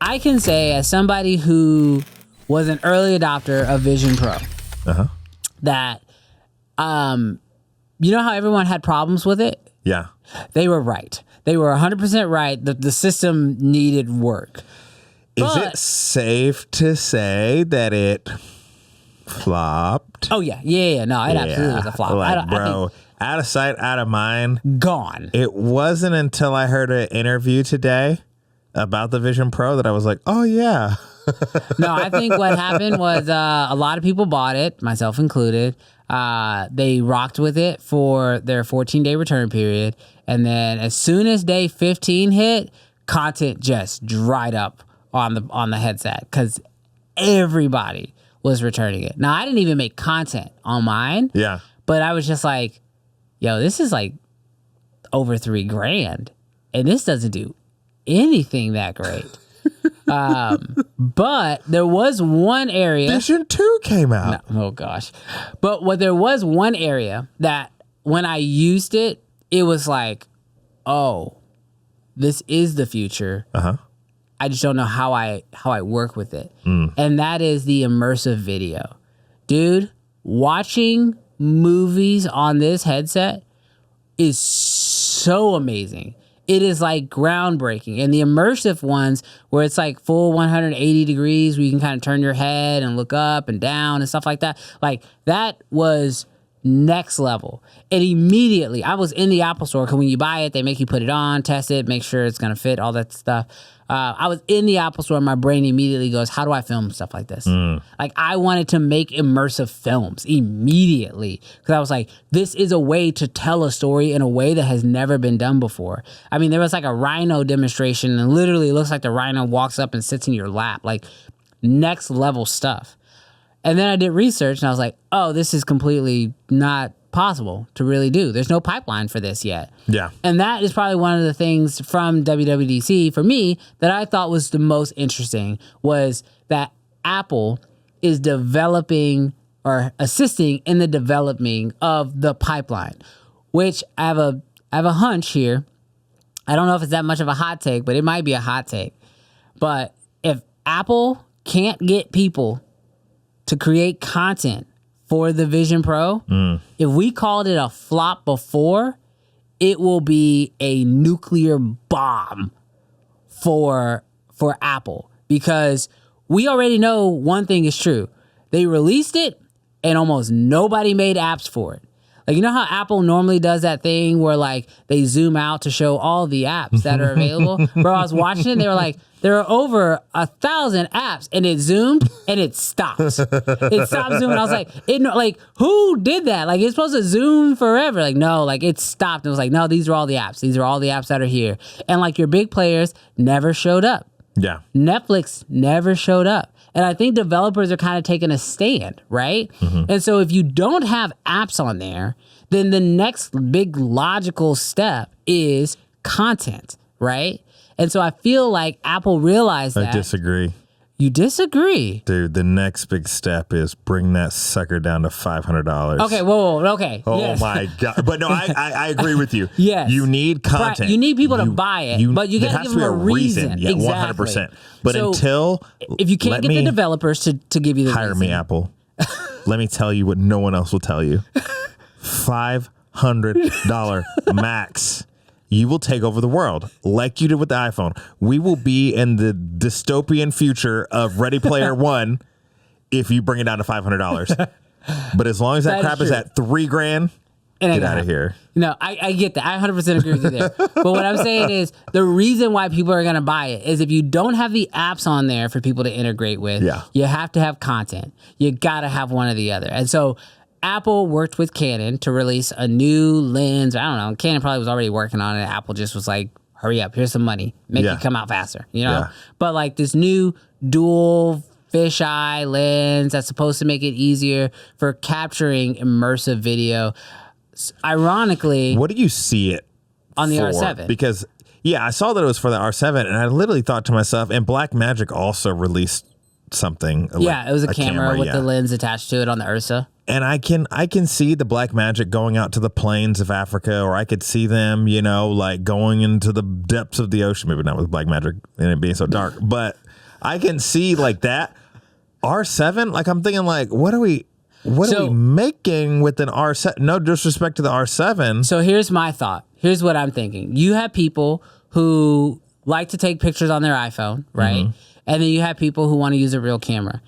I can say, as somebody who was an early adopter of Vision Pro, that you know how everyone had problems with it? Yeah. They were right. They were 100% right. The system needed work. Is it safe to say that it flopped? Oh, yeah. No, it absolutely was a flop. Like, bro, out of sight, out of mind. Gone. It wasn't until I heard an interview today about the Vision Pro that I was like, oh, yeah. No, I think what happened was a lot of people bought it, myself included. They rocked with it for their 14-day return period. And then as soon as day 15 hit, content just dried up on the headset because everybody was returning it. Now, I didn't even make content on mine. Yeah. But I was just like, yo, this is like over $3,000 and this doesn't do anything that great. But there was one area. Vision 2 came out. No, oh gosh. But there was one area that when I used it, it was like, oh, this is the future. I just don't know how I work with it. And that is the immersive video. Dude, watching movies on this headset is so amazing. It is like groundbreaking. And the immersive ones where it's like full 180 degrees where you can kind of turn your head and look up and down and stuff like that. Like that was next level. And immediately I was in the Apple store because when you buy it, they make you put it on, test it, make sure it's going to fit, all that stuff. I was in the Apple store and my brain immediately goes, how do I film stuff like this? Like I wanted to make immersive films immediately because I was like, this is a way to tell a story in a way that has never been done before. I mean, there was like a rhino demonstration and literally it looks like the rhino walks up and sits in your lap, like next level stuff. And then I did research and I was like, oh, this is completely not possible to really do. There's no pipeline for this yet. Yeah. And that is probably one of the things from WWDC for me that I thought was the most interesting was that Apple is developing or assisting in the developing of the pipeline, which I have a hunch here. I don't know if it's that much of a hot take, but it might be a hot take. But if Apple can't get people to create content for the Vision Pro, if we called it a flop before, it will be a nuclear bomb for Apple because we already know one thing is true. They released it and almost nobody made apps for it. Like, you know how Apple normally does that thing where like they zoom out to show all the apps that are available? Bro, I was watching it and they were like, there are over 1,000 apps and it zoomed and it stopped. It stopped zooming. I was like, who did that? Like, it's supposed to zoom forever. Like, no, like it stopped. And it was like, no, these are all the apps. These are all the apps that are here. And like your big players never showed up. Yeah. Netflix never showed up. And I think developers are kind of taking a stand, right? And so if you don't have apps on there, then the next big logical step is content, right? And so I feel like Apple realized that. I disagree. You disagree? Dude, the next big step is bring that sucker down to $500. Okay, whoa, okay. Oh, yes. my God. But no, I agree with you. Yes. You need content. Right. You need people to buy it, but you got to give them a reason. Yeah, exactly. 100%. But so until... If you can't get the developers to give you the hire reason. me, Apple. Let me tell you what no one else will tell you. $500 max. You will take over the world like you did with the iPhone. We will be in the dystopian future of Ready Player One if you bring it down to $500. But as long as that crap is at $3,000, get out of here. No, I get that. I 100% agree with you there. But what I'm saying is the reason why people are going to buy it is if you don't have the apps on there for people to integrate with, you have to have content. You got to have one or the other. And so Apple worked with Canon to release a new lens. I don't know. Canon probably was already working on it. Apple just was like, hurry up. Here's some money. Make it come out faster. You know? Yeah. But like this new dual fisheye lens that's supposed to make it easier for capturing immersive video. Ironically, what do you see it on the for? R7? Because, yeah, I saw that it was for the R7, and I literally thought to myself, and Blackmagic also released something. Yeah, it was a camera with the lens attached to it on the Ursa. And I can see the Blackmagic going out to the plains of Africa, or I could see them, you know, like going into the depths of the ocean. Maybe not with Blackmagic and it being so dark, but I can see like that. R7, like I'm thinking like, what are we making with an R7? No disrespect to the R7. So here's my thought. Here's what I'm thinking. You have people who like to take pictures on their iPhone, right? Mm-hmm. And then you have people who want to use a real camera.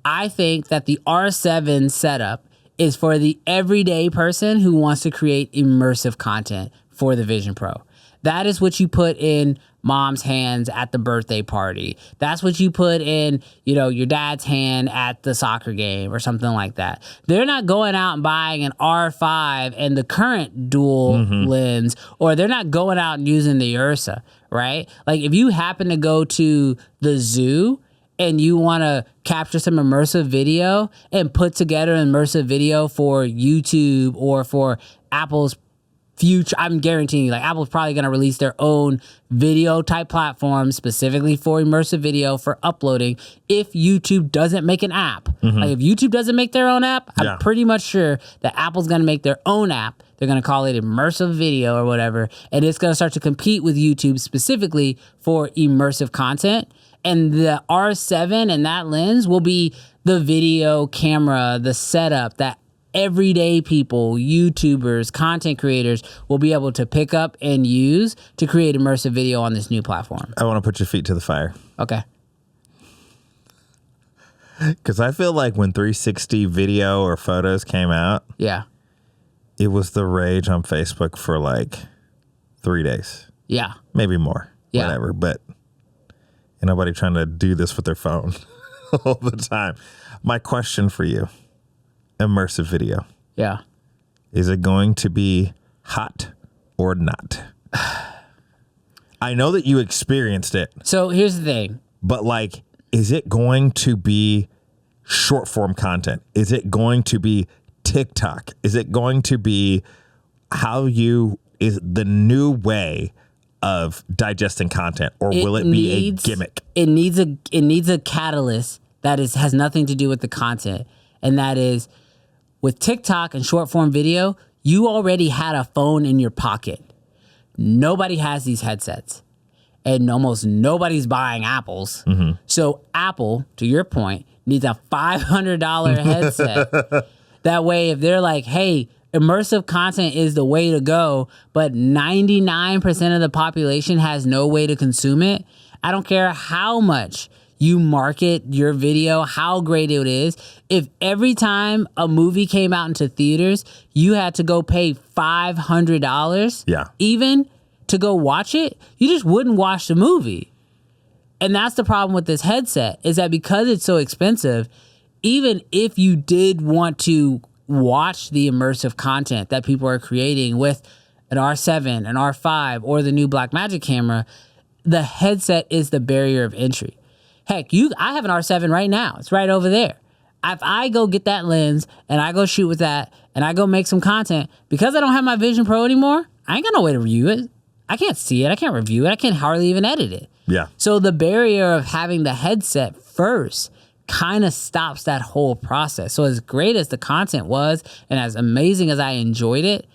I think that the R7 setup is for the everyday person who wants to create immersive content for the Vision Pro. That is what you put in mom's hands at the birthday party. That's what you put in, your dad's hand at the soccer game or something like that. They're not going out and buying an R5 and the current dual lens, or they're not going out and using the Ursa, right? Like if you happen to go to the zoo and you want to capture some immersive video and put together an immersive video for YouTube or for Apple's future, I'm guaranteeing you, like Apple's probably going to release their own video type platform specifically for immersive video for uploading if YouTube doesn't make an app. Like if YouTube doesn't make their own app, I'm pretty much sure that Apple's going to make their own app. They're going to call it immersive video or whatever, and it's going to start to compete with YouTube specifically for immersive content. And the R7 and that lens will be the video camera, the setup that everyday people, YouTubers, content creators will be able to pick up and use to create immersive video on this new platform. I want to put your feet to the fire. Okay. Because I feel like when 360 video or photos came out, it was the rage on Facebook for like 3 days. Yeah. Maybe more. Yeah. Whatever. But ain't nobody trying to do this with their phone all the time. My question for you. Immersive video. Yeah. Is it going to be hot or not? I know that you experienced it. So here's the thing. But like, is it going to be short form content? Is it going to be TikTok? Is it going to be is the new way of digesting content, or will it be a gimmick? It needs a catalyst that has nothing to do with the content. And that is, with TikTok and short form video, you already had a phone in your pocket. Nobody has these headsets, and almost nobody's buying Apples. So Apple, to your point, needs a $500 headset. That way, if they're like, hey, immersive content is the way to go, but 99% of the population has no way to consume it, I don't care how much you market your video, how great it is. If every time a movie came out into theaters, you had to go pay $500 even to go watch it, you just wouldn't watch the movie. And that's the problem with this headset, is that because it's so expensive, even if you did want to watch the immersive content that people are creating with an R7, an R5, or the new Blackmagic camera, the headset is the barrier of entry. Heck, I have an R7 right now. It's right over there. If I go get that lens and I go shoot with that and I go make some content, because I don't have my Vision Pro anymore, I ain't got no way to review it. I can't see it. I can't review it. I can't hardly even edit it. Yeah. So the barrier of having the headset first kind of stops that whole process. So as great as the content was and as amazing as I enjoyed it,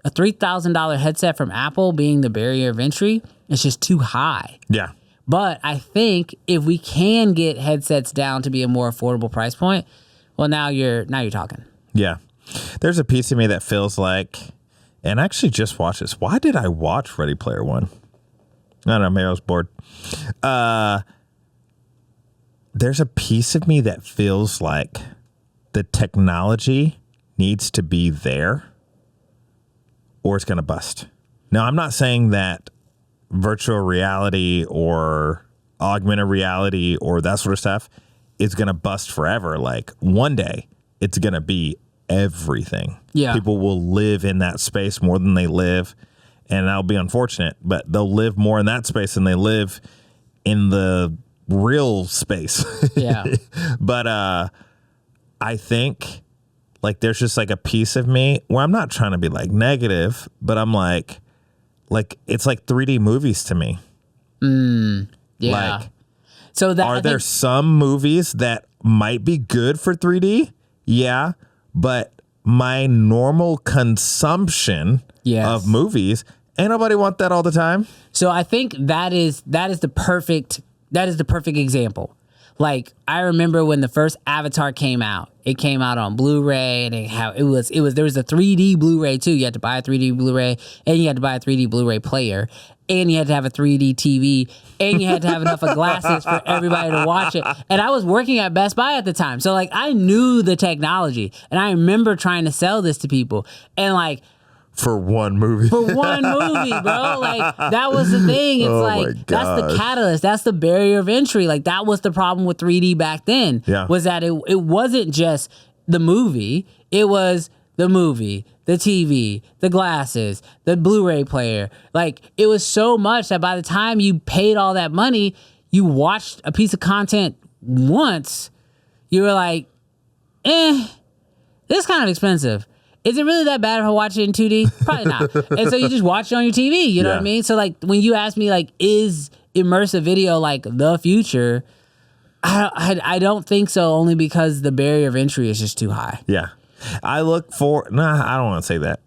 a $3,000 headset from Apple being the barrier of entry, it's just too high. Yeah. But I think if we can get headsets down to be a more affordable price point, well, now you're talking. Yeah. There's a piece of me that feels like, and I actually just watched this. Why did I watch Ready Player One? I don't know. Maybe I was bored. There's a piece of me that feels like the technology needs to be there or it's going to bust. Now, I'm not saying that virtual reality or augmented reality or that sort of stuff is going to bust forever. Like one day it's going to be everything. Yeah. People will live in that space more than they live, and that'll be unfortunate, but they'll live more in that space than they live in the real space. Yeah. But I think like there's just like a piece of me where I'm not trying to be like negative, but I'm like it's like 3D movies to me. Yeah. Like, so that are there some movies that might be good for 3D? Yeah, but my normal consumption of movies, ain't nobody want that all the time. So I think that is the perfect That is the perfect example. Like, I remember when the first Avatar came out. It came out on Blu-ray, and there was a 3D Blu-ray too. You had to buy a 3D Blu-ray, and you had to buy a 3D Blu-ray player, and you had to have a 3D TV, and you had to have enough of glasses for everybody to watch it. And I was working at Best Buy at the time, so like I knew the technology, and I remember trying to sell this to people, and like. For one movie. For one movie, bro. Like, that was the thing. It's like, that's the catalyst. That's the barrier of entry. Like, that was the problem with 3D back then. Yeah. Was that it wasn't just the movie. It was the movie, the TV, the glasses, the Blu-ray player. Like, it was so much that by the time you paid all that money, you watched a piece of content once, you were like, this is kind of expensive. Is it really that bad if I watch it in 2D? Probably not. And so you just watch it on your TV, you know what I mean? So like when you ask me like, is immersive video like the future? I don't think so, only because the barrier of entry is just too high. Yeah. I don't want to say that.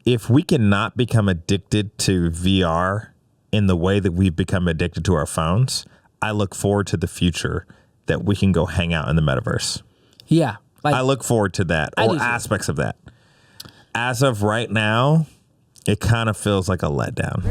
If we cannot become addicted to VR in the way that we've become addicted to our phones, I look forward to the future that we can go hang out in the metaverse. Yeah. Like, I look forward to that, or aspects of that. As of right now, it kind of feels like a letdown.